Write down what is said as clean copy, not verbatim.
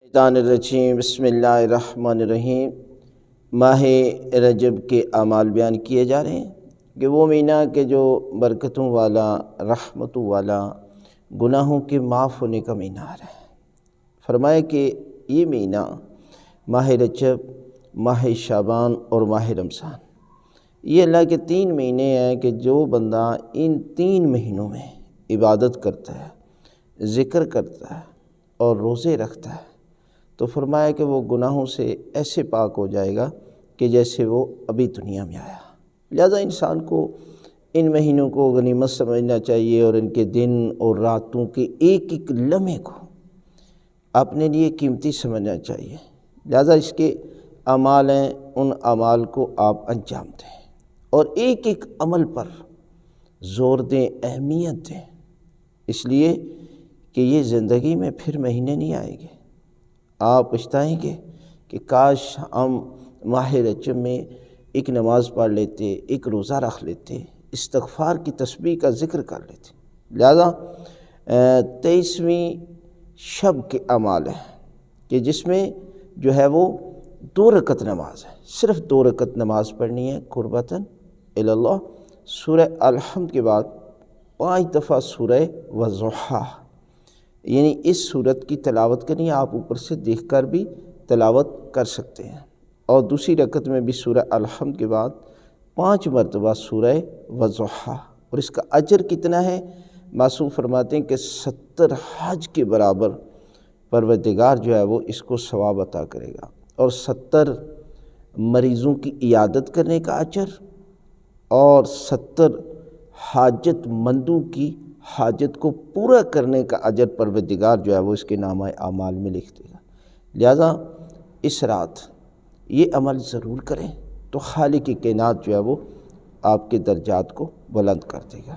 شیطان الرجیم بسم اللہ الرحمن الرحیم۔ ماہ رجب کے اعمال بیان کیے جا رہے ہیں کہ وہ مہینہ کہ جو برکتوں والا، رحمتوں والا، گناہوں کے معاف ہونے کا مہینہ آ رہا ہے۔ فرمایا کہ یہ مہینہ ماہ رجب، ماہ شعبان اور ماہ رمضان، یہ اللہ کے 3 مہینے ہیں کہ جو بندہ ان 3 مہینوں میں عبادت کرتا ہے، ذکر کرتا ہے اور روزے رکھتا ہے تو فرمایا کہ وہ گناہوں سے ایسے پاک ہو جائے گا کہ جیسے وہ ابھی دنیا میں آیا۔ لہذا انسان کو ان مہینوں کو غنیمت سمجھنا چاہیے اور ان کے دن اور راتوں کے ایک ایک لمحے کو اپنے لیے قیمتی سمجھنا چاہیے۔ لہذا اس کے اعمال ہیں، ان اعمال کو آپ انجام دیں اور ایک ایک عمل پر زور دیں، اہمیت دیں، اس لیے کہ یہ زندگی میں پھر مہینے نہیں آئیں گے۔ آپ پچھتائیں گے کہ کاش ہم ماہ رجب میں ایک نماز پڑھ لیتے، ایک روزہ رکھ لیتے، استغفار کی تسبیح کا ذکر کر لیتے۔ لہذا 23ویں شب کے اعمال ہیں کہ جس میں جو ہے وہ 2 رکعت نماز ہے، صرف 2 رکعت نماز پڑھنی ہے قربتاً اللہ۔ سورہ الحمد کے بعد 5 دفعہ سورہ والضحیٰ، یعنی اس سورت کی تلاوت کرنی ہے۔ آپ اوپر سے دیکھ کر بھی تلاوت کر سکتے ہیں، اور دوسری رکعت میں بھی سورہ الحمد کے بعد 5 مرتبہ سورہ والضحیٰ۔ اور اس کا اجر کتنا ہے؟ معصوم فرماتے ہیں کہ 70 حج کے برابر پروردگار جو ہے وہ اس کو ثواب عطا کرے گا، اور 70 مریضوں کی عیادت کرنے کا اجر اور 70 حاجت مندوں کی حاجت کو پورا کرنے کا اجر پروردگار جو ہے وہ اس کے نامہ اعمال میں لکھ دے گا۔ لہذا اس رات یہ عمل ضرور کریں تو خالق کائنات جو ہے وہ آپ کے درجات کو بلند کر دے گا۔